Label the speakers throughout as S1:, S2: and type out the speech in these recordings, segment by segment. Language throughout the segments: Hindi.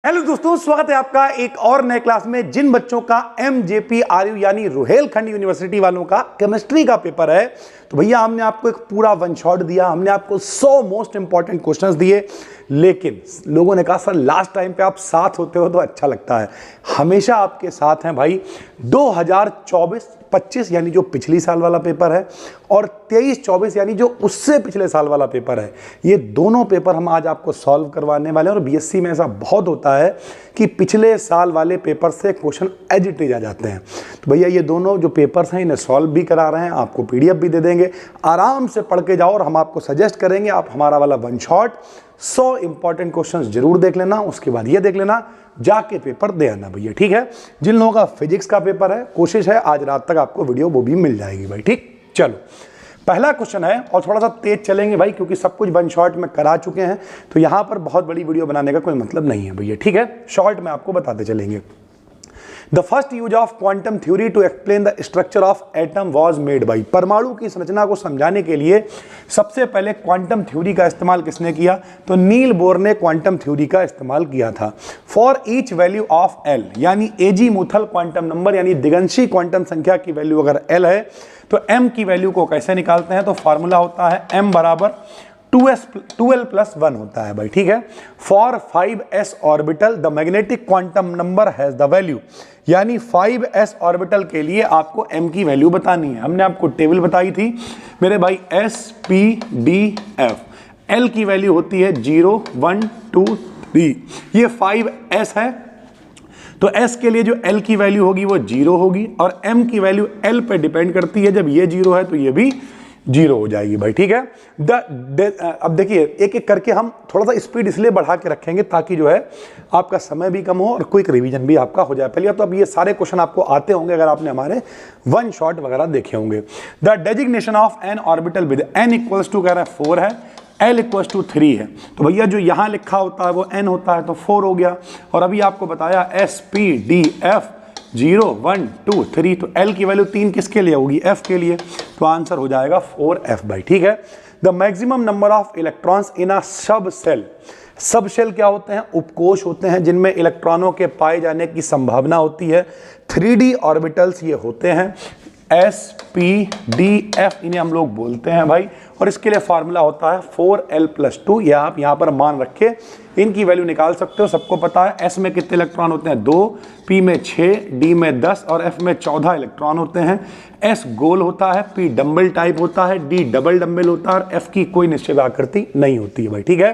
S1: हेलो दोस्तों, स्वागत है आपका एक और नए क्लास में। जिन बच्चों का MJPRU यानी रुहेलखंड यूनिवर्सिटी वालों का केमिस्ट्री का पेपर है, तो भैया हमने आपको एक पूरा वन शॉट दिया। हमने आपको 100 मोस्ट इंपॉर्टेंट क्वेश्चंस दिए, लेकिन लोगों ने कहा सर लास्ट टाइम पे आप साथ होते हो तो अच्छा लगता है। हमेशा आपके साथ हैं भाई। 2024-25 यानी जो पिछली साल वाला पेपर है और 23-24 यानी जो उससे पिछले साल वाला पेपर है, ये दोनों पेपर हम आज आपको सॉल्व करवाने वाले हैं। और बीएससी में ऐसा बहुत होता है कि पिछले साल वाले पेपर से क्वेश्चन एज इट इज आ जाते हैं। तो भैया ये दोनों जो पेपर्स हैं इन्हें सॉल्व भी करा रहे हैं, आपको PDF भी दे देंगे। आराम से पढ़ के जाओ और हम आपको सजेस्ट करेंगे आप हमारा वाला वन शॉट 100 इंपॉर्टेंट क्वेश्चंस जरूर देख लेना, उसके बाद ये देख लेना जाके पेपर दे आना भैया, ठीक है। जिन लोगों का फिजिक्स का पेपर है, कोशिश है आज रात तक आपको वीडियो वो भी मिल जाएगी भाई, ठीक। चलो पहला क्वेश्चन है और थोड़ा सा तेज चलेंगे भाई, क्योंकि सब कुछ वन शॉट में करा चुके हैं, तो यहां पर बहुत बड़ी वीडियो बनाने का कोई मतलब नहीं है भैया, ठीक है। शॉर्ट में आपको बताते चलेंगे। The first use of quantum theory to explain the structure of atom was made by। परमाणु की संरचना को समझाने के लिए सबसे पहले क्वांटम थ्योरी का इस्तेमाल किसने किया? तो नील बोर ने क्वांटम थ्योरी का इस्तेमाल किया था। For each value of L यानी एजीमुथल क्वांटम नंबर यानी दिगंशी क्वांटम संख्या की वैल्यू अगर L है तो M की वैल्यू को कैसे निकालते हैं? तो फॉर्मूला होता है M बराबर 2L+1 होता है भाई, ठीक है। For 5s orbital the magnetic quantum number has the value, यानी 5s ऑर्बिटल के लिए आपको M की वैल्यू बतानी है। हमने आपको टेबल बताई थी मेरे भाई, S P D F। L की वैल्यू होती है 0 1 2 3, ये 5s है तो S के लिए जो L की वैल्यू होगी वो 0 होगी और M की वैल्यू L पे डिपेंड करती है। जब ये 0 है तो ये भी 0 हो जाएगी भाई, ठीक है। अब देखिए एक एक करके हम थोड़ा सा स्पीड इसलिए बढ़ा के रखेंगे ताकि जो है आपका समय भी कम हो और क्विक रिवीजन भी आपका हो जाए। पहले तो अब ये सारे क्वेश्चन आपको आते होंगे अगर आपने हमारे वन शॉट वगैरह देखे होंगे। The designation of an orbital with n equals to कह रहा है 4 है, L इक्वल्स टू 3 है, तो भैया जो यहाँ लिखा होता है वो n होता है तो 4 हो गया। और अभी आपको बताया S P D F 0 1 2 3, तो L की वैल्यू 3 किसके लिए होगी? F के लिए, तो आंसर हो जाएगा 4F भाई, ठीक है। The maximum number of electrons in a sub shell. सब सेल क्या होते हैं? उपकोष होते हैं जिनमें इलेक्ट्रॉनों के पाए जाने की संभावना होती है। 3D ऑर्बिटल्स ये होते हैं S P D F, इन्हें हम लोग बोलते हैं भाई। और इसके लिए फार्मूला होता है 4L+2, या आप यहाँ पर मान रखे इनकी वैल्यू निकाल सकते हो। सबको पता है S में कितने इलेक्ट्रॉन होते हैं? 2, P में 6, D में 10 और F में 14 इलेक्ट्रॉन होते हैं। S गोल होता है, P डम्बल टाइप होता है, D डबल डम्बल होता है और F की कोई निश्चित आकृति नहीं होती है भाई, ठीक है।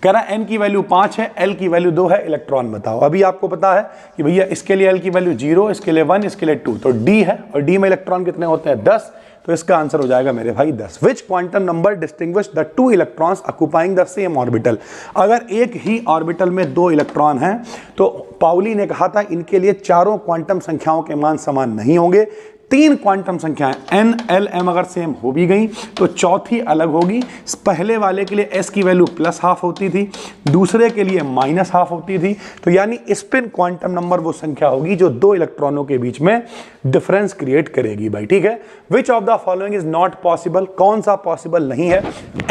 S1: कह रहा है n की वैल्यू 5 है, L की वैल्यू 2 है, इलेक्ट्रॉन बताओ। अभी आपको पता है कि भैया इसके लिए L की वैल्यू 0, इसके लिए 1, इसके लिए 2, तो D है और D में इलेक्ट्रॉन कितने होते हैं? 10, तो इसका आंसर हो जाएगा मेरे भाई 10। Which quantum number distinguish the 2 electrons occupying the same orbital. अगर एक ही ऑर्बिटल में 2 इलेक्ट्रॉन हैं तो पाउली ने कहा था इनके लिए चारों क्वांटम संख्याओं के मान समान नहीं होंगे। 3 क्वांटम संख्याएं N L M अगर सेम हो भी गई तो चौथी अलग होगी। पहले वाले के लिए S की वैल्यू +½ होती थी, दूसरे के लिए -½ होती थी। तो यानी स्पिन क्वांटम नंबर वो संख्या होगी जो 2 इलेक्ट्रॉनों के बीच में डिफरेंस क्रिएट करेगी भाई, ठीक है। Which of the following is not possible, कौन सा पॉसिबल नहीं है?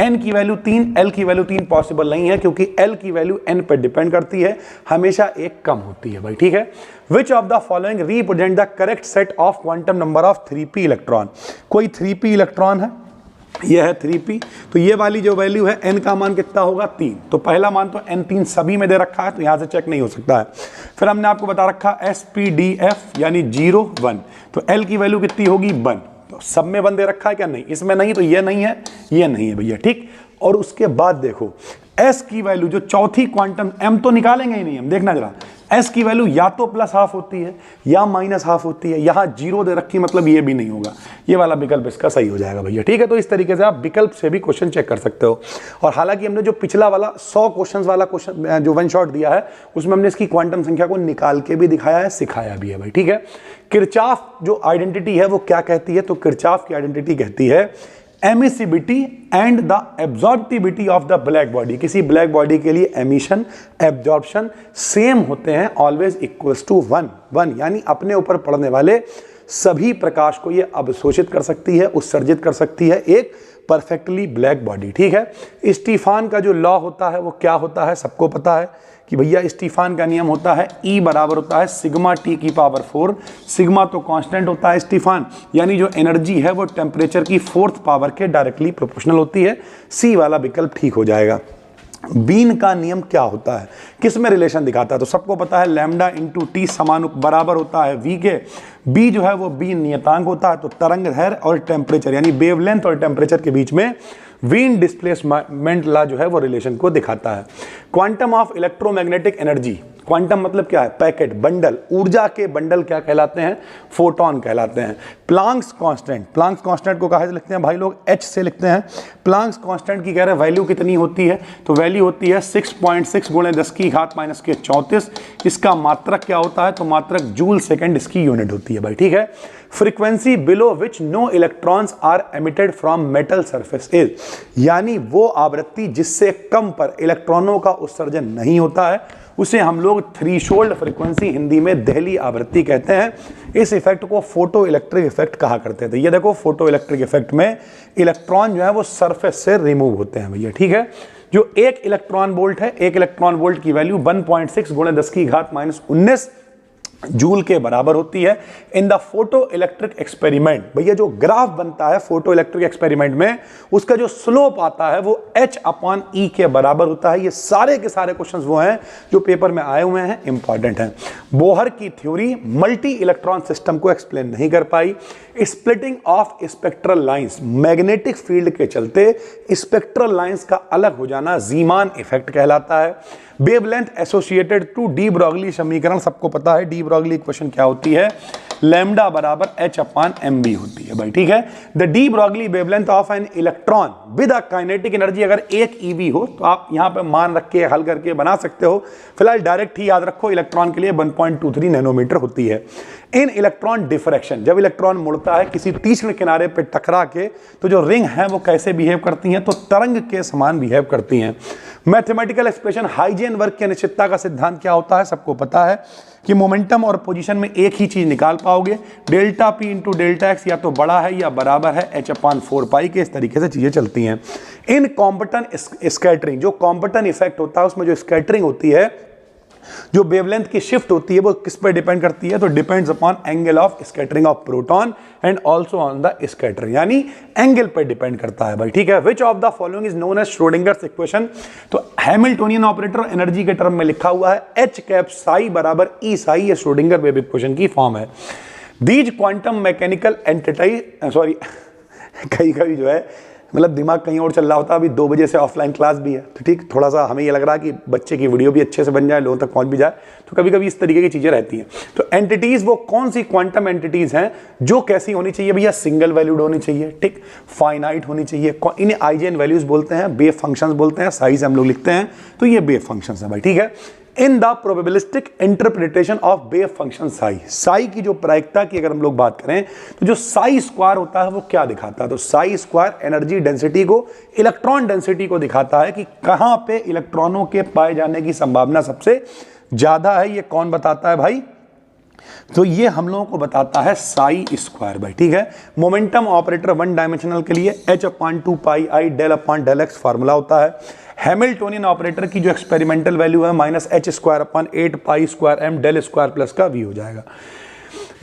S1: N की वैल्यू 3, L की वैल्यू 3 पॉसिबल नहीं है क्योंकि L की वैल्यू N पर डिपेंड करती है, हमेशा एक कम होती है भाई, ठीक है। Which of the following represent the correct set of quantum number of 3p electron. कोई 3p इलेक्ट्रॉन है, यह है 3p, तो ये वाली जो वैल्यू है n का मान कितना होगा? 3, तो पहला मान तो n3 सभी में दे रखा है तो यहां से चेक नहीं हो सकता है। फिर हमने आपको बता रखा S P D F यानी 0 1, तो L की वैल्यू कितनी होगी? 1, तो सब में 1 दे रखा है क्या? नहीं, इसमें नहीं, तो ये नहीं है, ये नहीं है भैया, ठीक। और उसके बाद देखो S की वैल्यू जो चौथी क्वांटम, M तो निकालेंगे ही नहीं हम, देखना जरा, S की वैल्यू या तो +½ होती है या -½ होती है। यहाँ 0 दे रखी मतलब ये भी नहीं होगा, ये वाला विकल्प इसका सही हो जाएगा भैया, ठीक है। तो इस तरीके से आप विकल्प से भी क्वेश्चन चेक कर सकते हो। और हालांकि हमने जो पिछला वाला 100 क्वेश्चन वाला क्वेश्चन जो वन शॉट दिया है उसमें हमने इसकी क्वांटम संख्या को निकाल के भी दिखाया है, सिखाया भी है भाई, ठीक है। किरचॉफ जो आइडेंटिटी है वो क्या कहती है? तो किरचॉफ की आइडेंटिटी कहती है emissivity and the absorptivity of the black body. किसी ब्लैक बॉडी के लिए एमिशन एब्जॉर्प्शन सेम होते हैं, ऑलवेज इक्वल्स टू 1 यानी अपने ऊपर पड़ने वाले सभी प्रकाश को ये अवशोषित कर सकती है, उत्सर्जित कर सकती है एक परफेक्टली ब्लैक बॉडी, ठीक है। स्टीफान का जो लॉ होता है वो क्या होता है? सबको पता है कि भैया स्टीफान का नियम होता है E बराबर होता है सिग्मा T की पावर 4। सिग्मा तो कांस्टेंट होता है स्टीफान, यानी जो एनर्जी है वो टेम्परेचर की 4th पावर के डायरेक्टली प्रोपोर्शनल होती है। सी वाला विकल्प ठीक हो जाएगा। बीन का नियम क्या होता है, किस में रिलेशन दिखाता है? तो सबको पता है लैम्डा इंटू टी बराबर होता है वी के। बी जो है वो बी नियतांक होता है, तो तरंग दैर्ध्य और टेम्परेचर यानी वेवलेंथ और टेम्परेचर के बीच में वीन डिस्प्लेसमेंट लॉ जो है वो रिलेशन को दिखाता है। Quantum of electromagnetic energy, quantum मतलब क्या है? पैकेट, बंडल, ऊर्जा के बंडल क्या कहलाते हैं? फोटोन कहलाते हैं। प्लांक्स कांस्टेंट, प्लांक्स कांस्टेंट को कहा से लिखते हैं भाई लोग? H से लिखते हैं। प्लांक्स कांस्टेंट की कह रहे हैं वैल्यू कितनी होती है? तो वैल्यू होती है 6.6 गुणे 10 की घात माइनस के 34। इसका मात्रक क्या होता है? तो मात्रक जूल सेकंड इसकी यूनिट होती है भाई, ठीक है। Frequency below which no electrons are emitted from metal surface is, यानी वो आवृत्ति जिससे कम पर इलेक्ट्रॉनों का उत्सर्जन नहीं होता है उसे हम लोग थ्रीशोल्ड फ्रीक्वेंसी, हिंदी में दहली आवृत्ति कहते हैं। इस इफेक्ट को फोटो इलेक्ट्रिक इफेक्ट कहा करते थे। ये देखो फोटो इलेक्ट्रिक इफेक्ट में इलेक्ट्रॉन जो है वो सरफेस से रिमूव होते हैं भैया, ठीक है। जो एक इलेक्ट्रॉन वोल्ट है, एक इलेक्ट्रॉन वोल्ट की वैल्यू 1.6 गुणे 10 की घात माइनस 19 जूल के बराबर होती है। In the photo electric experiment, भैया जो ग्राफ बनता है फोटो इलेक्ट्रिक एक्सपेरिमेंट में उसका जो स्लोप आता है वो H/E के बराबर होता है। ये सारे के सारे क्वेश्चंस वो हैं जो पेपर में आए हुए हैं, इंपॉर्टेंट हैं। बोहर की थ्योरी मल्टी इलेक्ट्रॉन सिस्टम को एक्सप्लेन नहीं कर पाई। Splitting of spectral lines, magnetic field के चलते स्पेक्ट्रल लाइंस का अलग हो जाना जीमान इफेक्ट कहलाता है। Wavelength associated to de Broglie समीकरण, सबको पता है डी ब्रॉगली इक्वेशन क्या होती है? लैम्डा बराबर H/mb होती है भाई, ठीक है। The de Broglie wavelength of an electron with a kinetic energy, अगर 1 eV हो तो आप यहां पे मान रख के हल करके बना सकते हो। फिलहाल डायरेक्ट ही याद रखो, इलेक्ट्रॉन के लिए 1.23 नैनोमीटर होती है। इन इलेक्ट्रॉन डिफ्रैक्शन, जब इलेक्ट्रॉन मुड़ता है किसी तीक्ष्ण किनारे पे टकरा के तो जो रिंग है वो कैसे बिहेव करती हैं? तो तरंग के समान बिहेव करती हैं। मैथमेटिकल एक्सप्रेशन हाइजेनबर्ग की अनिश्चितता का सिद्धांत क्या होता है? सबको पता है कि मोमेंटम और पोजीशन में एक ही चीज निकाल पाओगे, delta P into delta x या तो बड़ा है या बराबर है H/4 पाई के। इस तरीके से चीजें चलती हैं। इन कॉम्पटन स्कैटरिंग, जो कॉम्पटन इफेक्ट होता है उसमें जो स्कैटरिंग होती है, जो वेवलेंथ की शिफ्ट होती है वो किस पर डिपेंड करती है? तो depends upon angle of scattering of proton and also on the scattering, यानी एंगल पर डिपेंड करता है भाई, ठीक है। Which of the following is known as Schrodinger's equation? तो हैमिल्टोनियन ऑपरेटर एनर्जी के टर्म में लिखा हुआ है H कैप साई बराबर E साई, ये श्रोडिंगर वेव इक्वेशन की फॉर्म है। These quantum mechanical entity, sorry कहीं जो है मतलब दिमाग कहीं और चल रहा होता है। अभी 2 बजे से ऑफलाइन क्लास भी है, तो ठीक थोड़ा सा हमें ये लग रहा है कि बच्चे की वीडियो भी अच्छे से बन जाए, लोगों तक पहुंच भी जाए, तो कभी कभी इस तरीके की चीजें रहती हैं। तो एंटिटीज वो कौन सी क्वांटम एंटिटीज हैं जो कैसी होनी चाहिए भैया? सिंगल वैल्यूड होनी चाहिए, ठीक, फाइनाइट होनी चाहिए। इन्हें आइजेन वैल्यूज बोलते हैं, वेव फंक्शंस बोलते हैं, साइज हम लोग लिखते हैं, तो ये वेव फंक्शंस है भाई, ठीक है। In the probabilistic interpretation of wave function psi, Sai की जो प्रायिकता की अगर हम लोग बात करें तो जो साई स्क्वायर होता है वो क्या दिखाता है? तो साई स्क्वायर एनर्जी डेंसिटी को, इलेक्ट्रॉन डेंसिटी को दिखाता है कि कहां पे इलेक्ट्रॉनों के पाए जाने की संभावना सबसे ज्यादा है। ये कौन बताता है भाई? तो ये हम लोगों को बताता है साई स्क्वायर भाई, ठीक है। मोमेंटम ऑपरेटर 1 डायमेंशनल के लिए H/2 pi i del upon del x formula होता है। हैमिल्टोनियन ऑपरेटर की जो एक्सपेरिमेंटल वैल्यू है -H² 8 π² m del square plus का v हो जाएगा।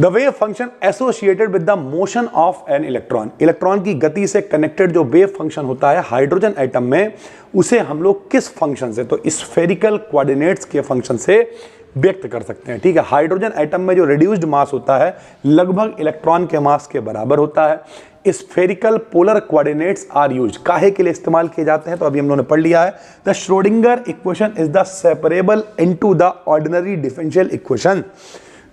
S1: The wave function associated with the motion of an electron, electron की गति से कनेक्टेड जो वेव फंक्शन होता है हाइड्रोजन एटम में, उसे हम लोग किस फंक्शन से? तो स्फेरिकल कोऑर्डिनेट्स के फंक्शन से व्यक्त कर सकते हैं, ठीक है। हाइड्रोजन एटम में जो रिड्यूस्ड मास होता है लगभग इलेक्ट्रॉन के मास के बराबर होता है। Spherical polar coordinates are used, काहे के लिए इस्तेमाल किए जाते हैं? तो अभी हम लोगों ने पढ़ लिया है। The Schrodinger equation is the separable into the ordinary differential equation.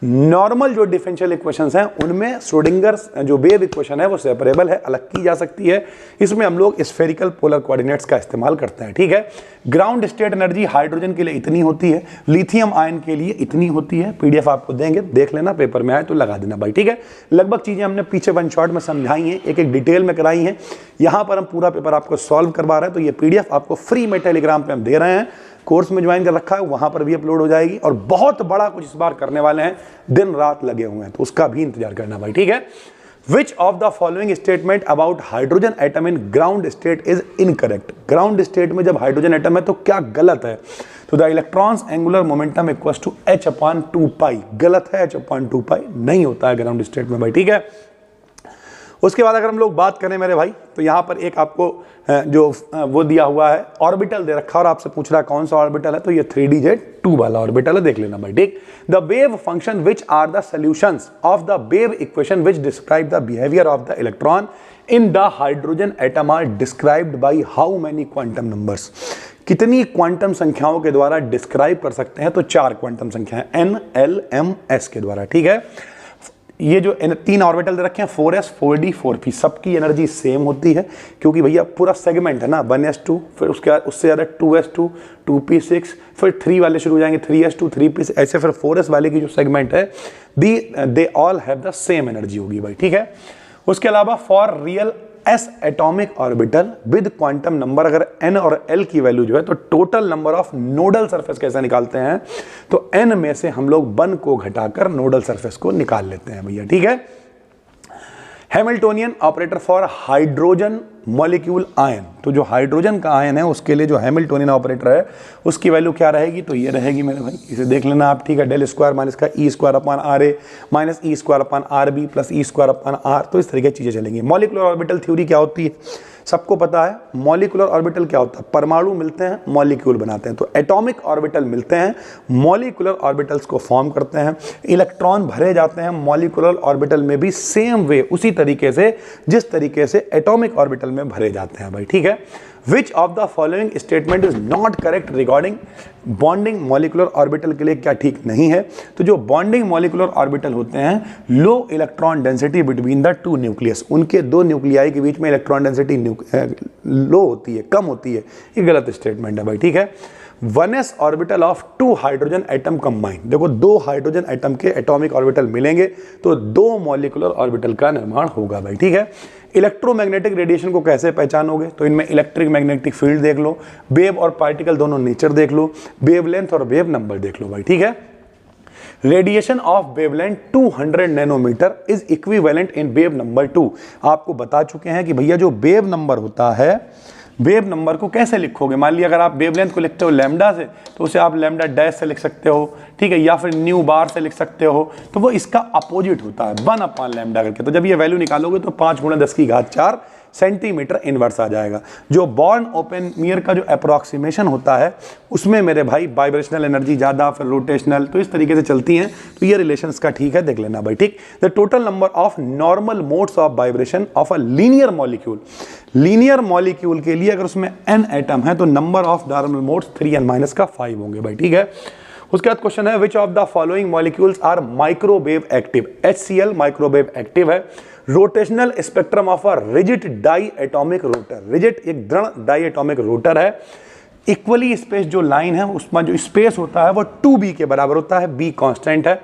S1: Normal जो डिफरेंशियल इक्वेशंस हैं उनमें श्रोडिंगर जो वेव इक्वेशन है वो सेपरेबल है, अलग की जा सकती है। इसमें हम लोग स्फेरिकल पोलर कोऑर्डिनेट्स का इस्तेमाल करते हैं, ठीक है। ग्राउंड स्टेट एनर्जी हाइड्रोजन के लिए इतनी होती है, लिथियम आयन के लिए इतनी होती है। पीडीएफ आपको देंगे, देख लेना, पेपर में आए तो लगा देना भाई, ठीक है। लगभग चीजें हमने पीछे वन शॉट में समझाई हैं, एक एक डिटेल में कराई हैं। यहाँ पर हम पूरा पेपर आपको सॉल्व करवा रहे हैं, तो ये पीडीएफ आपको फ्री में टेलीग्राम पे हम दे रहे हैं। कोर्स में ज्वाइन कर रखा है, वहां पर भी अपलोड हो जाएगी। और बहुत बड़ा कुछ इस बार करने वाले हैं, दिन रात लगे हुए हैं, तो उसका भी इंतजार करना भाई, ठीक है। Which of the following statement about hydrogen atom in ground state is incorrect. Ground state में जब हाइड्रोजन एटम है तो क्या गलत है? तो the electrons angular momentum equals to h/2π। गलत है, h/2π नहीं होता है ग्राउंड स्टेट में भाई, ठीक है। उसके बाद अगर हम लोग बात करें मेरे भाई, तो यहाँ पर एक आपको जो वो दिया हुआ है ऑर्बिटल दे रखा है और आपसे पूछ रहा है कौन सा ऑर्बिटल है, तो ये 3dz2 वाला ऑर्बिटल है, देख लेना भाई, ठीक। The wave function which are the solutions of the wave equation which describe the behaviour of the electron in the hydrogen atom are described by how many quantum numbers. कितनी क्वांटम संख्याओं के द्वारा डिस्क्राइब कर सकते हैं? तो 4 क्वांटम संख्याएं n, l, m, s के द्वारा, ठीक है। ये जो 3 ऑर्बिटल दे रखे हैं 4s, 4d, 4p, सबकी एनर्जी सेम होती है क्योंकि भैया पूरा सेगमेंट है ना, 1s2, फिर उसके बाद उससे ज़्यादा 2s2, 2p6, फिर 3 वाले शुरू हो जाएंगे 3s2, 3p, ऐसे फिर 4s वाले की जो सेगमेंट है they all have the same energy होगी भाई, ठीक है। उसके अलावा for real S atomic orbital with quantum number, अगर n और l की वैल्यू जो है तो total number of nodal surface कैसे निकालते हैं? तो n में से हम लोग 1 को घटाकर नोडल सरफेस को निकाल लेते हैं भैया, ठीक है। Hamiltonian operator for hydrogen molecule ion, तो जो हाइड्रोजन का आयन है उसके लिए जो हैमिल्टोनियन ऑपरेटर है उसकी वैल्यू क्या रहेगी? तो ये रहेगी मेरे भाई, इसे देख लेना आप, ठीक है। डेल स्क्वायर माइनस का e square upon r a minus e square upon r b plus e square upon r, तो इस तरीके की चीज़ें चलेंगी। मॉलिक्यूलर ऑर्बिटल थ्योरी क्या होती है? सबको पता है। मॉलिक्यूलर ऑर्बिटल क्या होता है? परमाणु मिलते हैं, मॉलिक्यूल बनाते हैं, तो एटॉमिक ऑर्बिटल मिलते हैं, मॉलिक्यूलर ऑर्बिटल्स को फॉर्म करते हैं, इलेक्ट्रॉन भरे जाते हैं मॉलिक्यूलर ऑर्बिटल में भी सेम वे, उसी तरीके से जिस तरीके से एटॉमिक ऑर्बिटल में भरे जाते हैं भाई, ठीक है। Which of the following statement is not correct regarding bonding molecular orbital के लिए क्या ठीक नहीं है? तो जो बॉन्डिंग मॉलिक्यूलर ऑर्बिटल होते हैं, low electron density between the 2 nucleus, उनके 2 न्यूक्लियाई के बीच में इलेक्ट्रॉन डेंसिटी लो होती है, कम होती है, ये गलत स्टेटमेंट है भाई, ठीक है। 1s orbital of 2 hydrogen atom combine, देखो 2 हाइड्रोजन एटम के एटॉमिक ऑर्बिटल मिलेंगे तो 2 मॉलिक्यूलर ऑर्बिटल का निर्माण होगा भाई, ठीक है। इलेक्ट्रोमैग्नेटिक रेडिएशन को कैसे पहचानोगे? तो इनमें इलेक्ट्रिक मैग्नेटिक फील्ड देख लो, वेव और पार्टिकल दोनों नेचर देख लो, वेवलेंथ और वेव नंबर देख लो भाई, ठीक है। Radiation of wavelength 200 nanometre is equivalent in wave number 2। आपको बता चुके हैं कि भैया जो वेव नंबर होता है, वेव नंबर को कैसे लिखोगे? मान लिया अगर आप वेवलेंथ को लिखते हो लैम्डा से, तो उसे आप लैम्डा डैश से लिख सकते हो, ठीक है, या फिर न्यू बार से लिख सकते हो, तो वो इसका अपोजिट होता है 1 लैम्डा करके। तो जब ये वैल्यू निकालोगे तो 5 × 10⁴ सेंटीमीटर इनवर्स आ जाएगा। जो बॉर्न ओपेनमियर का जो अप्रोक्सीमेशन होता है उसमें मेरे भाई वाइब्रेशनल एनर्जी ज़्यादा, फिर रोटेशनल, तो इस तरीके से चलती हैं, तो ये रिलेशन का ठीक है, देख लेना भाई, ठीक। The total number of normal modes of vibration of a linear molecule, linear molecule के लिए अगर उसमें n एटम है तो number of normal modes 3n - का 5 होंगे भाई, ठीक है। उसके बाद क्वेश्चन है which of the following molecules are microwave active? HCl microwave active है। Rotational spectrum of a rigid diatomic rotor, rigid एक दृढ़ डाई एटॉमिक रोटर है। इक्वली स्पेस जो लाइन है उसमें जो स्पेस होता है वो 2b के बराबर होता है, b कांस्टेंट है।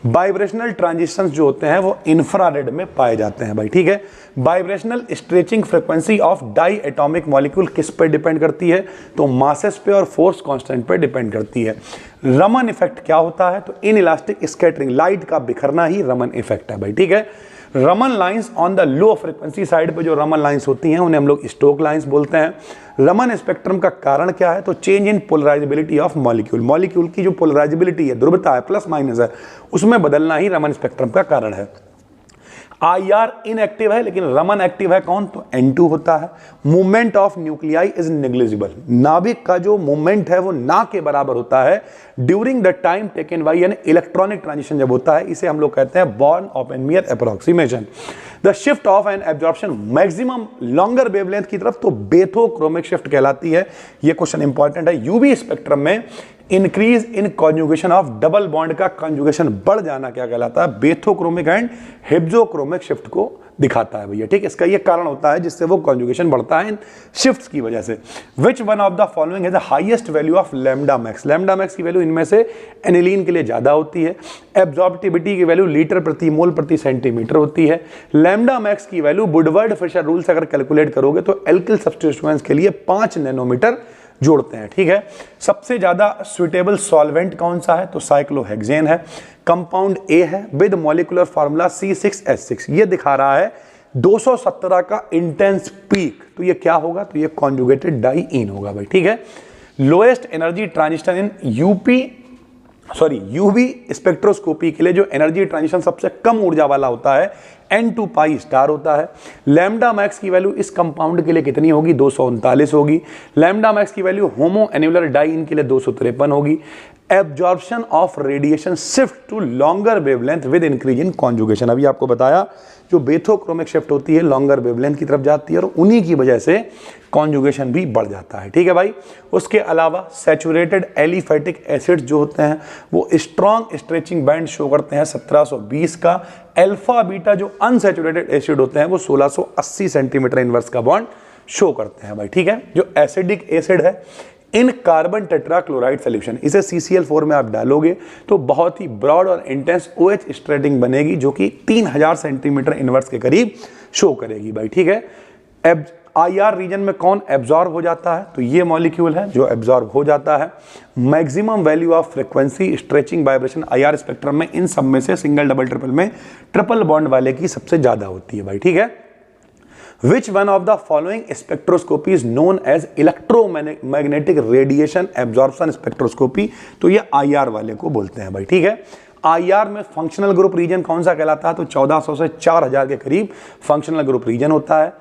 S1: वाइब्रेशनल ट्रांजिशंस जो होते हैं वो इंफ्रारेड में पाए जाते हैं भाई, ठीक है। Vibrational stretching frequency of diatomic molecule किस पे डिपेंड करती है? तो मासेस पे और फोर्स कांस्टेंट पे डिपेंड करती है। रमन इफेक्ट क्या होता है? तो इन इलास्टिक स्कैटरिंग, लाइट का बिखरना ही रमन इफेक्ट है भाई, ठीक है। Raman lines on the low frequency side पे जो रमन लाइंस होती हैं उन्हें हम लोग स्टोक लाइंस बोलते हैं। रमन स्पेक्ट्रम का कारण क्या है? तो change in polarisability of molecule, molecule की जो पोलराइजेबिलिटी है, ध्रुवता है, प्लस माइनस है, उसमें बदलना ही रमन स्पेक्ट्रम का कारण है। IR इनएक्टिव है लेकिन रमन एक्टिव है कौन? तो N2 होता है। Movement of nuclei is negligible, नाभिक का जो मूवमेंट है वो ना के बराबर होता है during the time taken by यानी इलेक्ट्रॉनिक ट्रांजिशन जब होता है, इसे हम लोग कहते हैं Born Oppenheimer approximation. The shift of an absorption maximum longer wavelength की तरफ तो बेथोक्रोमिक शिफ्ट कहलाती है। ये क्वेश्चन इंपॉर्टेंट है। यूवी स्पेक्ट्रम में increase in conjugation of double bond का कॉन्जुगेशन बढ़ जाना क्या कहलाता है? बेथोक्रोमिक एंड हिप्जोक्रोमिक शिफ्ट को दिखाता है भैया, ठीक। इसका ये कारण होता है जिससे वो कॉन्जुगेशन बढ़ता है इन शिफ्ट्स की वजह से। Which one of the following is the highest value of lambda max? Lambda max की वैल्यू इनमें से एनिलीन के लिए ज्यादा होती है। एब्जॉर्प्टिविटी की वैल्यू लीटर प्रति मोल प्रति सेंटीमीटर होती है। लैम्डा मैक्स की वैल्यू वुडवर्ड फिशर रूल से अगर कैलकुलेट करोगे तो एल्किल सब्स्टिट्यूएंट्स के लिए 5 नैनोमीटर जोड़ते हैं, ठीक है। सबसे ज़्यादा सुइटेबल सॉल्वेंट कौन सा है, तो साइक्लोहेक्सेन है। कंपाउंड ए है विद मॉलिक्यूलर फार्मूला C6H6, ये दिखा रहा है 217 का इंटेंस पीक, तो ये क्या होगा, तो ये कॉन्जुगेटेड डाइईन होगा भाई, ठीक है। Lowest energy transition in UV spectroscopy के लिए जो एनर्जी ट्रांजिशन सबसे कम ऊर्जा वाला होता है N2 पाई स्टार होता है। लैम्डा मैक्स की वैल्यू इस कंपाउंड के लिए कितनी होगी, 239 होगी। लैम्डा मैक्स की वैल्यू होमो एन्युलर डाइईन के लिए 253 होगी। Absorption of radiation shift to longer wavelength with increase in conjugation, अभी आपको बताया जो बेथोक्रोमिक शिफ्ट होती है लॉन्गर वेवलेंथ की तरफ जाती है और उन्हीं की वजह से कॉन्जुगेशन भी बढ़ जाता है, ठीक है भाई। उसके अलावा सैचुरेटेड एलिफैटिक एसिड्स जो होते हैं वो स्ट्रॉन्ग स्ट्रेचिंग बैंड शो करते हैं 1720 का। अल्फा बीटा जो अनसैचुरेटेड एसिड होते हैं वो 1680 सेंटीमीटर इनवर्स का बॉन्ड शो करते हैं भाई, ठीक है। जो एसिडिक एसिड है इन कार्बन टेट्राक्लोराइड सोल्यूशन, इसे CCl4 में आप डालोगे तो बहुत ही ब्रॉड और इंटेंस OH स्ट्रेटिंग बनेगी जो कि 3000 सेंटीमीटर इनवर्स के करीब शो करेगी भाई, ठीक है। IR रीजन में कौन एब्जॉर्ब हो जाता है, तो ये मॉलिक्यूल है जो एब्जॉर्ब हो जाता है। Maximum value of frequency stretching vibration IR spectrum में इन सब में से सिंगल डबल ट्रिपल में ट्रिपल बॉन्ड वाले की सबसे ज्यादा होती है भाई, ठीक है। Which one of the following spectroscopy is known as electromagnetic radiation absorption spectroscopy, तो ये IR वाले को बोलते हैं भाई, ठीक है। IR में फंक्शनल ग्रुप रीजन कौन सा कहलाता है, तो 1400 से 4000 के करीब फंक्शनल ग्रुप रीजन होता है।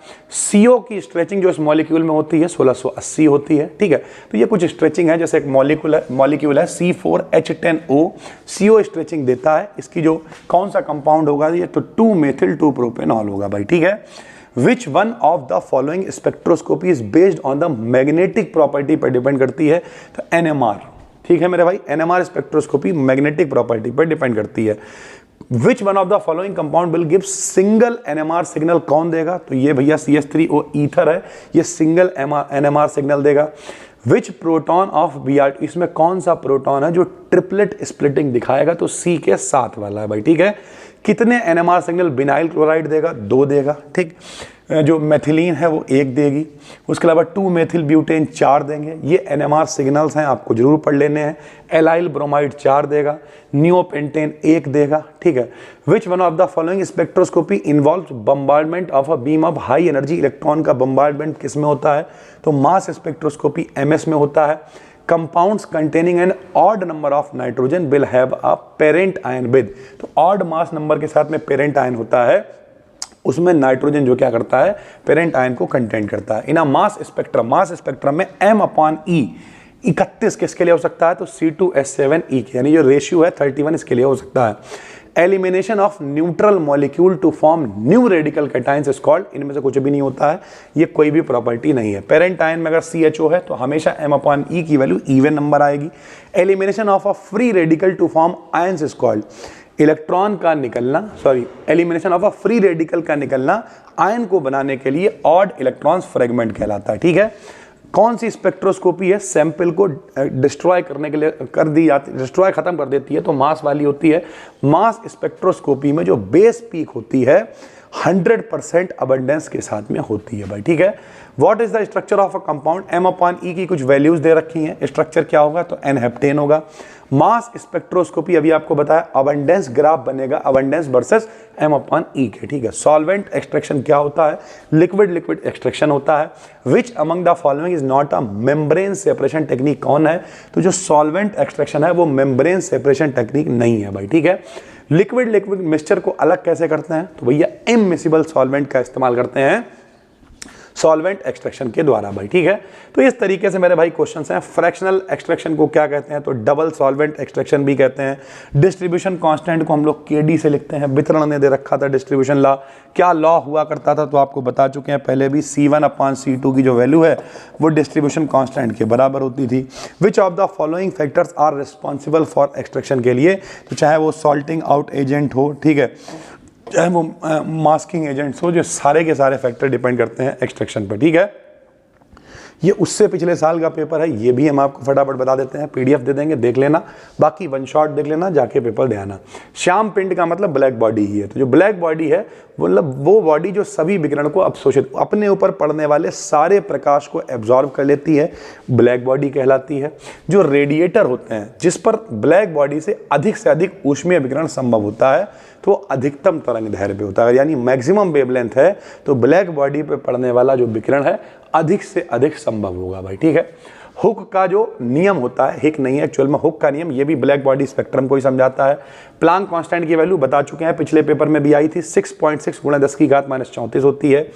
S1: CO की स्ट्रेचिंग जो इस मॉलिक्यूल में होती है 1680 होती है, ठीक है। तो ये कुछ स्ट्रेचिंग है, जैसे एक मॉलिक्यूल है C4H10O, CO स्ट्रेचिंग देता है। इसकी जो कौन सा कंपाउंड होगा, ये तो 2-मेथिल-2-प्रोपेनॉल होगा भाई, ठीक है। Which one of the following spectroscopy is based on the magnetic property पर डिपेंड करती है, तो NMR, ठीक है मेरे भाई। NMR स्पेक्ट्रोस्कोपी मैग्नेटिक प्रॉपर्टी पर डिपेंड करती है। Which one of the following compound will give single NMR signal, कौन देगा, तो ये भैया CH3O ईथर है, ये सिंगल NMR सिग्नल देगा। Which proton of Br, इसमें कौन सा प्रोटॉन है जो ट्रिपलेट स्प्लिटिंग दिखाएगा, तो C के साथ वाला है भाई, ठीक है। कितने NMR सिग्नल बिनाइल क्लोराइड देगा, 2 देगा, ठीक। जो मेथिलीन है वो 1 देगी। उसके अलावा 2-मेथिल ब्यूटेन 4 देंगे। ये NMR सिग्नल्स हैं, आपको जरूर पढ़ लेने हैं। एलाइल ब्रोमाइड 4 देगा, नियोपेंटेन 1 देगा, ठीक है। विच one of the following spectroscopy involves bombardment of a beam of high energy electron का बम्बार्डमेंट किस में होता है, तो मास स्पेक्ट्रोस्कोपी MS में होता है। Compounds containing N odd number of nitrogen will have a parent ion with, तो ऑड मास नंबर के साथ में पेरेंट आयन होता है, उसमें नाइट्रोजन जो क्या करता है, पेरेंट आयन को कंटेन करता है। इन मास स्पेक्ट्रम में M/E 31 किसके लिए हो सकता है, तो C2H7E के, यानी जो रेशियो है 31 इसके लिए हो सकता है। Elimination of neutral molecule to form new radical cations is called, इनमें से कुछ भी नहीं होता है, ये कोई भी प्रॉपर्टी नहीं है। पेरेंट आयन में अगर CHO है तो हमेशा M/E की वैल्यू इवन नंबर आएगी। Elimination of a free radical to form ions is called, electron का निकलना, elimination of a free radical का निकलना आयन को बनाने के लिए ऑड इलेक्ट्रॉन्स फ्रेगमेंट कहलाता है, ठीक है। कौन सी स्पेक्ट्रोस्कोपी है, सैंपल को डिस्ट्रॉय करने के लिए कर दी जाती, डिस्ट्रॉय खत्म कर देती है, तो मास वाली होती है। मास स्पेक्ट्रोस्कोपी में जो बेस पीक होती है 100% अबंडेंस के साथ में होती है भाई, ठीक है। What is the structure of a compound, M/E की कुछ वैल्यूज दे रखी हैं, स्ट्रक्चर क्या होगा, तो N हेप्टेन होगा। मास स्पेक्ट्रोस्कोपी अभी आपको बताया, अबंडेंस ग्राफ बनेगा, अबंडेंस वर्सेस M/E के, ठीक है। सॉल्वेंट एक्सट्रैक्शन क्या होता है, लिक्विड एक्सट्रैक्शन होता है। Which among the following is not a membrane separation technique, कौन है, तो जो सॉल्वेंट एक्सट्रैक्शन है वो मेम्ब्रेन सेपरेशन टेक्निक नहीं है भाई, ठीक है। लिक्विड मिक्सचर को अलग कैसे करते हैं, तो भैया इमिसिबल सॉल्वेंट का इस्तेमाल करते हैं सॉल्वेंट एक्सट्रैक्शन के द्वारा भाई, ठीक है। तो इस तरीके से मेरे भाई क्वेश्चंस हैं। फ्रैक्शनल एक्सट्रैक्शन को क्या कहते हैं, तो डबल सॉल्वेंट एक्सट्रैक्शन भी कहते हैं। डिस्ट्रीब्यूशन कांस्टेंट को हम लोग KD से लिखते हैं। वितरण ने दे रखा था डिस्ट्रीब्यूशन लॉ, क्या लॉ हुआ करता था, तो आपको बता चुके हैं पहले भी, C1/C2 की जो वैल्यू है वो डिस्ट्रीब्यूशन कांस्टेंट के बराबर होती थी। Which of the following factors are responsible for extraction के लिए, तो चाहे वो सॉल्टिंग आउट एजेंट हो, ठीक है, चाहे वो मास्किंग एजेंट्स हो, जो सारे के सारे फैक्टर डिपेंड करते हैं एक्सट्रैक्शन पर, ठीक है। ये उससे पिछले साल का पेपर है, ये भी हम आपको फटाफट बता देते हैं, पीडीएफ दे देंगे, देख लेना, बाकी वन शॉट देख लेना, जाके पेपर दे आना। श्याम पिंड का मतलब ब्लैक बॉडी ही है। तो जो ब्लैक बॉडी है मतलब वो बॉडी जो सभी विकिरण को अवशोषित, अपने ऊपर पड़ने वाले सारे प्रकाश को एब्जॉर्ब कर लेती है, ब्लैक बॉडी कहलाती है। जो रेडिएटर होते हैं जिस पर ब्लैक बॉडी से अधिक ऊष्मीय विकिरण संभव होता है, तो अधिकतम तरंग दैर्घ्य पे होता है, यानी मैक्सिमम वेवलेंथ है, तो ब्लैक बॉडी पे पड़ने वाला जो विकिरण है अधिक से अधिक संभव होगा भाई, ठीक है। हुक का जो नियम होता है, हिक नहीं है एक्चुअल में, हुक का नियम, ये भी ब्लैक बॉडी स्पेक्ट्रम को ही समझाता है। प्लांक कांस्टेंट की वैल्यू बता चुके हैं, पिछले पेपर में भी आई थी, 6.6 × 10⁻⁻34 होती है।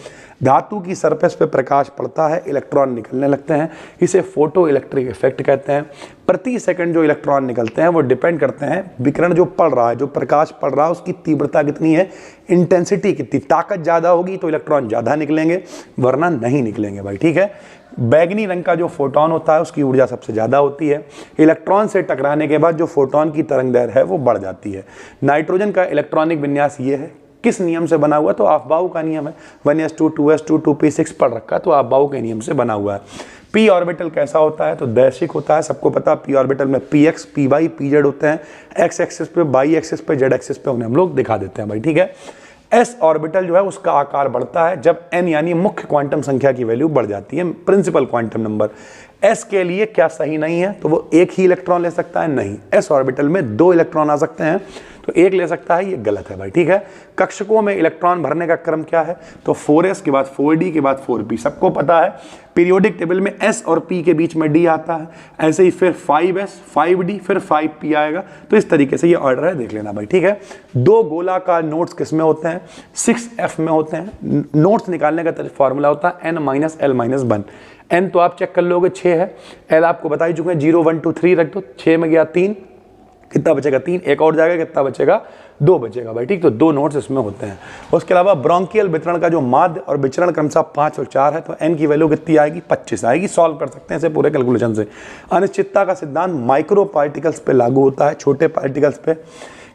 S1: धातु की सरफेस पे प्रकाश पड़ता है, इलेक्ट्रॉन निकलने लगते हैं, इसे फोटो इलेक्ट्रिक इफेक्ट कहते हैं। प्रति सेकंड जो इलेक्ट्रॉन निकलते हैं वो डिपेंड करते हैं विकिरण जो पड़ रहा है, जो प्रकाश पड़ रहा है उसकी तीव्रता कितनी है, इंटेंसिटी कितनी, ताकत ज़्यादा होगी तो इलेक्ट्रॉन ज़्यादा निकलेंगे, वरना नहीं निकलेंगे भाई, ठीक है। बैगनी रंग का जो फोटोन होता है उसकी ऊर्जा सबसे ज़्यादा होती है, इलेक्ट्रॉन से टकराने के बाद जो फोटोन की तरंग दैर्घ्य है वो बढ़ जाती है। नाइट्रोजन का इलेक्ट्रॉनिक विन्यास ये है, किस नियम से बना हुआ, तो अफबाउ का नियम है, 1s2 2s2 2p6 पढ़ रखा है, तो अफबाउ के नियम से बना हुआ है। पी ऑर्बिटल कैसा होता है, तो दैशिक होता है, सबको पता है। पी ऑर्बिटल में px py pz होते हैं, एक्स एक्सिस पे, वाई एक्सिस पे, जेड एक्सिस पे उन्हें हम लोग दिखा देते हैं भाई, ठीक है। एस ऑर्बिटल जो है उसका आकार बढ़ता है जब n यानी मुख्य क्वांटम संख्या की वैल्यू बढ़ जाती है, प्रिंसिपल क्वांटम नंबर। s के लिए क्या सही नहीं है, तो वो एक ही इलेक्ट्रॉन ले सकता है, नहीं, s ऑर्बिटल में 2 इलेक्ट्रॉन आ सकते हैं, तो एक ले सकता है, ये गलत है भाई, ठीक है। कक्षकों में इलेक्ट्रॉन भरने का क्रम क्या है, तो 4s के बाद 4d के बाद 4p, सबको पता है। पीरियोडिक टेबल में s और p के बीच में d आता है, ऐसे ही फिर 5s 5d फिर 5p आएगा, तो इस तरीके से ये ऑर्डर है, देख लेना भाई, ठीक है। 2 गोलाकार नोट्स किस में होते हैं, 6f में होते हैं। नोट्स निकालने का फॉर्मूला होता है n-l-1। n तो आप चेक कर लोगे 6 है, l आपको बता ही चुके हैं, 0 1 2 3 रख दो, 6 में गया 3, कितना बचेगा 3, एक और जाएगा, कितना बचेगा 2 बचेगा भाई, ठीक। तो 2 नोट्स इसमें होते हैं। उसके अलावा ब्रोंकियल वितरण का जो माध्य और विचरण क्रमशः 5 और 4 है, तो n की वैल्यू कितनी आएगी, 25 आएगी। सॉल्व कर सकते हैं इसे पूरे कैलकुलेशन से। अनिश्चितता का सिद्धांत माइक्रो पार्टिकल्स पे लागू होता है, छोटे पार्टिकल्स पे।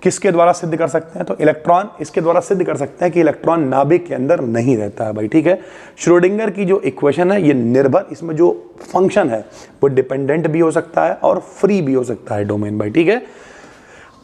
S1: किसके द्वारा सिद्ध कर सकते हैं, तो इलेक्ट्रॉन, इसके द्वारा सिद्ध कर सकते हैं कि इलेक्ट्रॉन नाभिक के अंदर नहीं रहता है भाई, ठीक है। श्रोडिंगर की जो इक्वेशन है, ये निर्भर, इसमें जो फंक्शन है वो डिपेंडेंट भी हो सकता है और फ्री भी हो सकता है डोमेन भाई, ठीक है।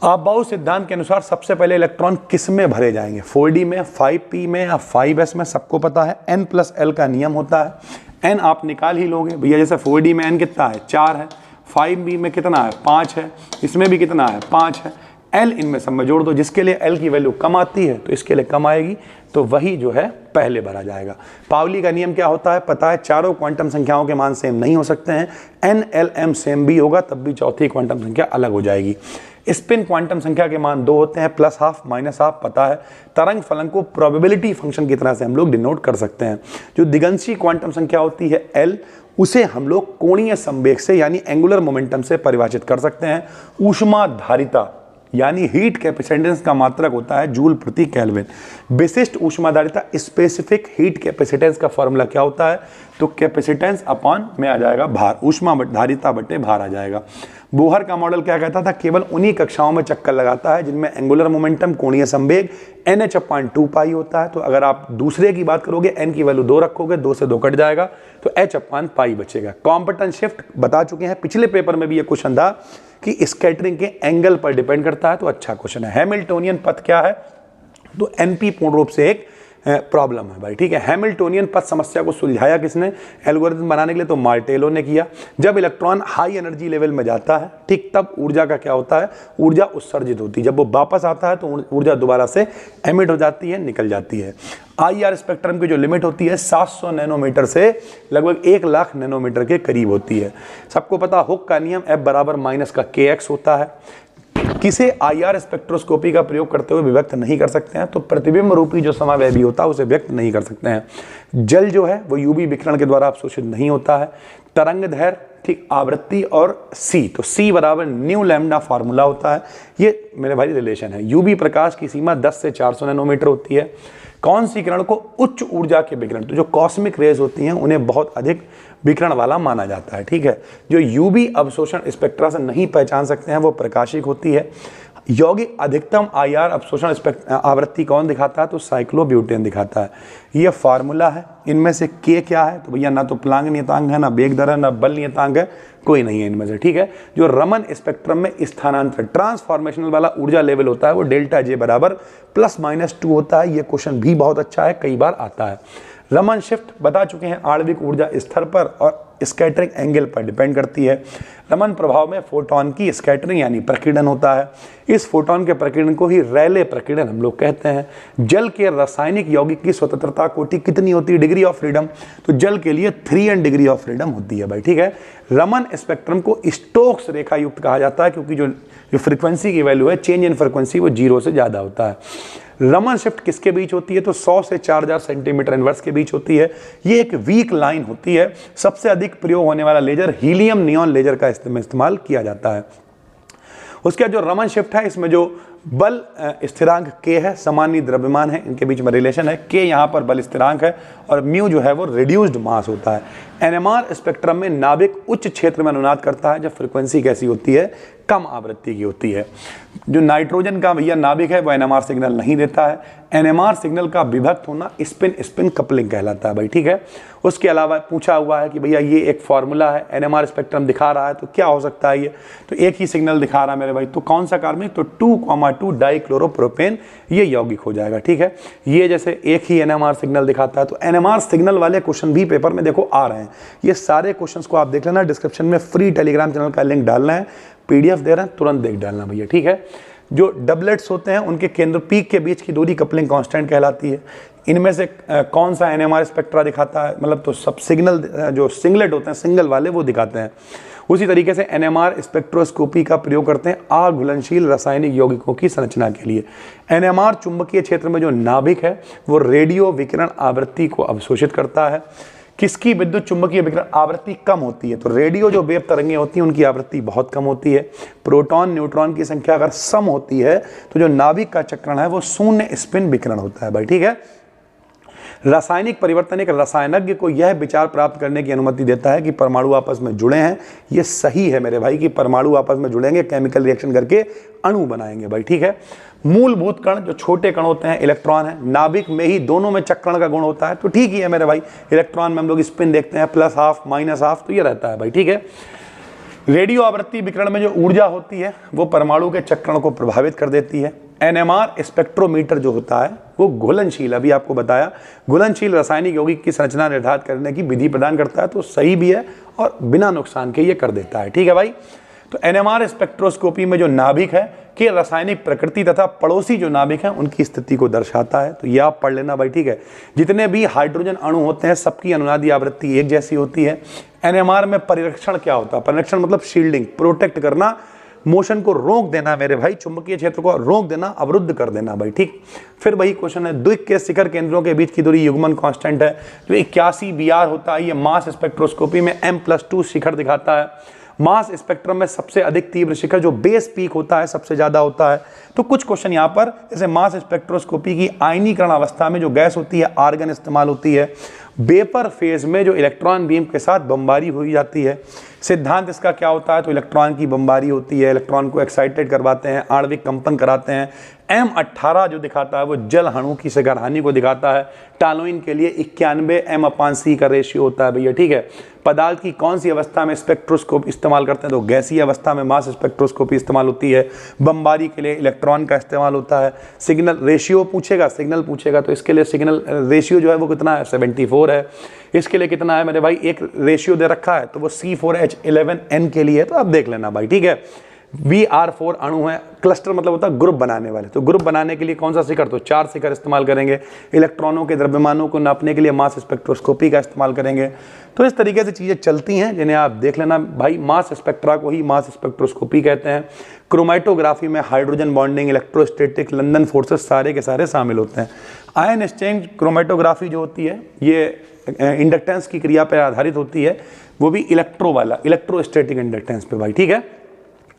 S1: अफबाउ सिद्धांत के अनुसार सबसे पहले इलेक्ट्रॉन किस में भरे जाएंगे, 4d में, 5p में या 5s में, सबको पता है। n+l का नियम होता है, n आप निकाल ही लोगे भैया, जैसे 4d में n कितना है, 4 है, 5b में कितना है, 5 है, इसमें भी कितना है, 5 है। l इनमें सब में जोड़ दो, जिसके लिए l की वैल्यू कम आती है तो इसके लिए कम आएगी, तो वही जो है पहले भरा जाएगा। पाउली का नियम क्या होता है, पता है, चारों क्वांटम संख्याओं के मान सेम नहीं हो सकते हैं, n l m सेम भी होगा तब भी चौथी क्वांटम संख्या अलग हो जाएगी। स्पिन क्वांटम संख्या के मान 2 होते हैं, +½ -½ पता है। तरंग फलन को प्रोबेबिलिटी फंक्शन की तरह से हम लोग डिनोट कर सकते हैं। जो दिगंशी क्वांटम संख्या होती है l, उसे हम लोग कोणीय संवेग से यानी एंगुलर मोमेंटम से परिभाषित कर सकते हैं। ऊष्माधारिता यानी हीट कैपेसिटेंस का मात्रक होता है जूल प्रति केल्विन। विशिष्ट ऊष्माधारिता स्पेसिफिक हीट कैपेसिटेंस का फॉर्मूला क्या होता है, तो कैपेसिटेंस अपॉन में आ जाएगा भार, ऊष्माधारिता बटे भार आ जाएगा। बोहर का मॉडल क्या कहता था, केवल उन्हीं कक्षाओं में चक्कर लगाता है जिनमें एंगुलर मोमेंटम कोणीय संवेग NH/2π होता है। तो अगर आप दूसरे की बात करोगे, n की वैल्यू 2 रखोगे, 2 से 2 कट जाएगा, तो H/π बचेगा। कॉम्पटन शिफ्ट बता चुके हैं, पिछले पेपर में भी ये क्वेश्चन था कि स्कैटरिंग के एंगल पर डिपेंड करता है, तो अच्छा क्वेश्चन है। हैमिल्टोनियन पथ क्या है, तो NP पूर्ण रूप से एक प्रॉब्लम है भाई, ठीक है। हैमिल्टोनियन पथ समस्या को सुलझाया किसने, एल्गोरिथम बनाने के लिए तो मार्टेलो ने किया। जब इलेक्ट्रॉन हाई एनर्जी लेवल में जाता है, ठीक, तब ऊर्जा का क्या होता है, ऊर्जा उत्सर्जित होती है। जब वो वापस आता है तो ऊर्जा दोबारा से एमिट हो जाती है, निकल जाती है। IR स्पेक्ट्रम की जो लिमिट होती है 700 नैनोमीटर से लगभग 1 लाख नैनोमीटर के करीब होती है। सबको पता हुक का नियम F = -kx होता है। किसे IR स्पेक्ट्रोस्कोपी का प्रयोग करते हुए व्यक्त नहीं कर सकते हैं, तो प्रतिबिंब रूपी जो समावैवी होता है उसे व्यक्त नहीं कर सकते हैं। जल जो है वो UV विकिरण के द्वारा अवशोषित नहीं होता है। तरंग दैर्घ्य, ठीक, आवृत्ति और C, तो C = ν λ फार्मूला होता है। ये मेरे भाई रिलेशन है। UV प्रकाश की सीमा 10 से 400 नैनोमीटर होती है। कौन सी किरण को उच्च ऊर्जा के विकिरण, तो जो कॉस्मिक रेज होती हैं उन्हें बहुत अधिक विकिरण वाला माना जाता है, ठीक है। जो UV अवशोषण स्पेक्ट्रा से नहीं पहचान सकते हैं वो प्रकाशिक होती है। यौगिक अधिकतम IR अवशोषण आवृत्ति कौन दिखाता है? तो साइक्लोब्यूटेन दिखाता है। ये फार्मूला है। इनमें से K क्या है? तो भैया ना तो प्लांक नियतांक है, ना वेग दर है, ना बल नियतांक है, कोई नहीं है इनमें से, ठीक है। जो रमन स्पेक्ट्रम में स्थानांतरण ट्रांसफॉर्मेशनल वाला ऊर्जा लेवल होता है वो डेल्टा J बराबर +-2 होता है। ये क्वेश्चन भी बहुत अच्छा है, कई बार आता है। रमन शिफ्ट बता चुके हैं, आणविक ऊर्जा स्तर पर और स्कैटरिंग एंगल पर डिपेंड करती है। रमन प्रभाव में फोटोन की स्कैटरिंग यानी प्रकीर्णन होता है। इस फोटोन के प्रकीर्णन को ही रैले प्रकीर्णन हम लोग कहते हैं। जल के रासायनिक यौगिक की स्वतंत्रता कोटि कितनी होती है? Degree of freedom. तो जल के लिए 3n डिग्री ऑफ फ्रीडम होती है भाई, ठीक है। रमन स्पेक्ट्रम को स्टोक्स रेखा युक्त कहा जाता है क्योंकि जो फ्रीक्वेंसी की वैल्यू है, चेंज इन फ्रीक्वेंसी, वो 0 से ज़्यादा होता है। रमन शिफ्ट किसके बीच होती है? तो 100 से 4000 सेंटीमीटर इनवर्स के बीच होती है। ये एक वीक लाइन होती है। सबसे अधिक प्रयोग होने वाला लेजर हीलियम नियॉन लेजर का इस्तेमाल किया जाता है। उसके बाद जो रमन शिफ्ट है, इसमें जो बल स्थिरांक K है, सामान्य द्रव्यमान है, इनके बीच में रिलेशन है। K यहाँ पर बल स्थिरांक है और म्यू जो है वो रिड्यूस्ड मास होता है। NMR स्पेक्ट्रम में नाभिक उच्च क्षेत्र में अनुनाद करता है जब फ्रीक्वेंसी कैसी होती है? कम आवृत्ति की होती है। जो नाइट्रोजन का भैया नाभिक है वो NMR सिग्नल नहीं देता है। NMR सिग्नल का विभक्त होना स्पिन स्पिन कपलिंग कहलाता है भाई, ठीक है। उसके अलावा पूछा हुआ है कि भैया ये एक फॉर्मूला है, NMR स्पेक्ट्रम दिखा रहा है तो क्या हो सकता है ये? तो एक ही सिग्नल दिखा रहा है मेरे भाई, तो कौन सा कार्बनिक? तो 2,2 डाइक्लोरोप्रोपेन ये यौगिक हो जाएगा, ठीक है। ये जैसे एक ही NMR सिग्नल दिखाता है, तो NMR सिग्नल वाले क्वेश्चन भी पेपर में देखो आ रहे हैं। ये सारे क्वेश्चंस को आप देख लेना, डिस्क्रिप्शन में फ्री टेलीग्राम चैनल का लिंक डालना है, PDF दे रहे हैं, तुरंत देख डालना भैया, ठीक है। जो डबलेट्स होते हैं उनके केंद्र पीक के बीच की दूरी कपलिंग कांस्टेंट कहलाती है। इनमें से कौन सा NMR स्पेक्ट्रा दिखाता है? मतलब तो सब सिग्नल जो सिंगलेट होते हैं, सिंगल वाले, वो दिखाते हैं। उसी तरीके से NMR स्पेक्ट्रोस्कोपी का प्रयोग करते हैं अघुलनशील रासायनिक यौगिकों की संरचना के लिए। NMR चुंबकीय क्षेत्र में जो नाभिक है वो रेडियो विकिरण आवृत्ति को अवशोषित करता है। किसकी विद्युत चुंबकीय विकिरण आवृत्ति कम होती है? तो रेडियो जो वेव तरंगें होती हैं उनकी आवृत्ति बहुत कम होती है। प्रोटॉन न्यूट्रॉन की संख्या अगर सम होती है तो जो नाभिक का चक्रण है वो शून्य स्पिन विकिरण होता है भाई, ठीक है। रासायनिक परिवर्तन एक रसायनज्ञ को यह विचार प्राप्त करने की अनुमति देता है कि परमाणु आपस में जुड़े हैं। ये सही है मेरे भाई कि परमाणु आपस में जुड़ेंगे, केमिकल रिएक्शन करके अणु बनाएंगे भाई, ठीक है। मूलभूत कण जो छोटे कण होते हैं, इलेक्ट्रॉन है, नाभिक में ही दोनों में चक्रण का गुण होता है, तो ठीक ही है मेरे भाई। इलेक्ट्रॉन में हम लोग स्पिन देखते हैं +½ -½ तो ये रहता है भाई, ठीक है। रेडियो आवृत्ति विकिरण में जो ऊर्जा होती है वो परमाणु के चक्रण को प्रभावित कर देती है। NMR स्पेक्ट्रोमीटर जो होता है वो घुलनशील, अभी आपको बताया, घुलनशील रासायनिक यौगिक की संरचना निर्धारित करने की विधि प्रदान करता है, तो सही भी है और बिना नुकसान के ये कर देता है, ठीक है भाई। तो NMR स्पेक्ट्रोस्कोपी में जो नाभिक है कि रासायनिक प्रकृति तथा पड़ोसी जो नाभिक हैं उनकी स्थिति को दर्शाता है, तो ये आप पढ़ लेना भाई, ठीक है। जितने भी हाइड्रोजन अणु होते हैं सबकी अनुनादी आवृत्ति एक जैसी होती है। NMR में परिरक्षण क्या होता है? परिरक्षण मतलब शील्डिंग, प्रोटेक्ट करना, मोशन को रोक देना मेरे भाई, चुंबकीय क्षेत्र को रोक देना, अवरुद्ध कर देना भाई, ठीक। फिर वही क्वेश्चन है, द्विक के शिखर केंद्रों के बीच की दूरी युग्मन कांस्टेंट है जो 81 Br होता है। ये मास स्पेक्ट्रोस्कोपी में M+2 शिखर दिखाता है। मास स्पेक्ट्रम में सबसे अधिक तीव्र शिखर जो बेस पीक होता है सबसे ज्यादा होता है। तो कुछ क्वेश्चन यहाँ पर, जैसे मास स्पेक्ट्रोस्कोपी की आयनीकरण अवस्था में जो गैस होती है आर्गन इस्तेमाल होती है। वेपर फेज में जो इलेक्ट्रॉन बीम के साथ बमबारी हुई जाती है। सिद्धांत इसका क्या होता है? तो इलेक्ट्रॉन की बमबारी होती है, इलेक्ट्रॉन को एक्साइटेड करवाते हैं, आणविक कंपन कराते हैं। M18 जो दिखाता है वो जल अणु की शिखर हानि को दिखाता है। टालोइन के लिए 91 M/C का रेशियो होता है भैया, ठीक है। पदार्थ की कौन सी अवस्था में स्पेक्ट्रोस्कोप इस्तेमाल करते हैं? तो गैसीय अवस्था में मास स्पेक्ट्रोस्कोपी इस्तेमाल होती है। बमबारी के लिए इलेक्ट्रॉन का इस्तेमाल होता है। सिग्नल रेशियो पूछेगा, सिग्नल पूछेगा तो इसके लिए सिग्नल रेशियो जो है वो कितना है? 74 है। इसके लिए कितना है मेरे भाई? एक रेशियो दे रखा है तो वो C4H11N के लिए, तो आप देख लेना भाई, ठीक है। Vr4 अणु है, क्लस्टर मतलब होता है ग्रुप बनाने वाले, तो ग्रुप बनाने के लिए कौन सा शिखर? तो 4 शिखर इस्तेमाल करेंगे। इलेक्ट्रॉनों के द्रव्यमानों को नापने के लिए मास स्पेक्ट्रोस्कोपी का इस्तेमाल करेंगे। तो इस तरीके से चीज़ें चलती हैं जिन्हें आप देख लेना भाई। मास स्पेक्ट्रा को ही मास स्पेक्ट्रोस्कोपी कहते हैं। क्रोमैटोग्राफी में hydrogen bonding, electrostatic, London forces सारे के सारे शामिल होते हैं। आयन एक्सचेंज क्रोमैटोग्राफी जो होती है ये इंडक्टेंस की क्रिया पर आधारित होती है, वो भी इलेक्ट्रो वाला, इलेक्ट्रोस्टैटिक इंडक्टेंस पे भाई, ठीक है।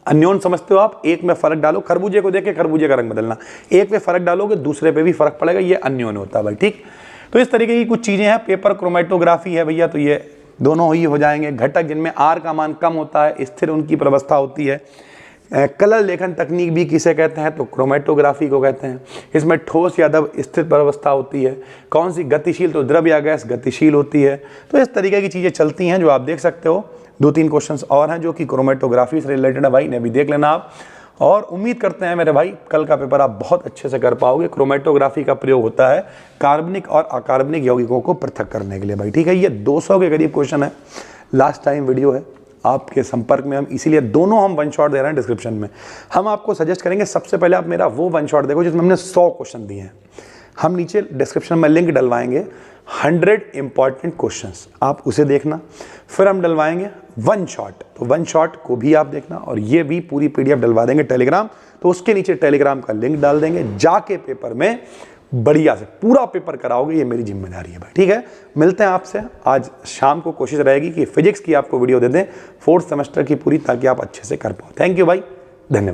S1: अन्योन समझते हो आप? एक में फर्क डालो, खरबूजे को देख के खरबूजे का रंग बदलना, एक पे फर्क डालोगे दूसरे पे भी फर्क पड़ेगा, ये अन्योन होता है भाई, ठीक। तो इस तरीके की कुछ चीजें हैं। पेपर क्रोमैटोग्राफी है भैया, तो ये दोनों ही हो जाएंगे। घटक जिनमें R का मान कम होता है, स्थिर उनकी प्रवस्था होती है। कलर लेखन तकनीक भी किसे कहते हैं, तो क्रोमेटोग्राफी को कहते हैं। इसमें ठोस या द्रव स्थिर अवस्था होती है। कौन सी गतिशील, तो द्रव या गैस गतिशील होती है। तो इस तरीके की चीज़ें चलती हैं जो आप देख सकते हो। 2-3 क्वेश्चंस और हैं जो कि क्रोमेटोग्राफी से रिलेटेड है भाई, इन्हें भी देख लेना आप। और उम्मीद करते हैं मेरे भाई कल का पेपर आप बहुत अच्छे से कर पाओगे। क्रोमेटोग्राफी का प्रयोग होता है कार्बनिक और अकार्बनिक यौगिकों को पृथक करने के लिए भाई, ठीक है। ये 200 के करीब क्वेश्चन है, लास्ट टाइम वीडियो है आपके संपर्क में हम, इसीलिए दोनों हम वन शॉट दे रहे हैं डिस्क्रिप्शन में। हम आपको सजेस्ट करेंगे सबसे पहले आप मेरा वो वन शॉट देखो जिसमें हमने 100 क्वेश्चन दिए हैं। हम नीचे डिस्क्रिप्शन में लिंक डलवाएंगे 100 इंपॉर्टेंट क्वेश्चंस, आप उसे देखना। फिर हम डलवाएंगे वन शॉट, तो वन शॉट को भी आप देखना। और ये भी पूरी PDF डलवा देंगे टेलीग्राम, तो उसके नीचे टेलीग्राम का लिंक डाल देंगे। जाके पेपर में बढ़िया से पूरा पेपर कराओगे, ये मेरी जिम्मेदारी है भाई, ठीक है। मिलते हैं आपसे आज शाम को। कोशिश रहेगी कि फिजिक्स की आपको वीडियो दे दें 4th सेमेस्टर की पूरी, ताकि आप अच्छे से कर पाओ। थैंक यू भाई, धन्यवाद।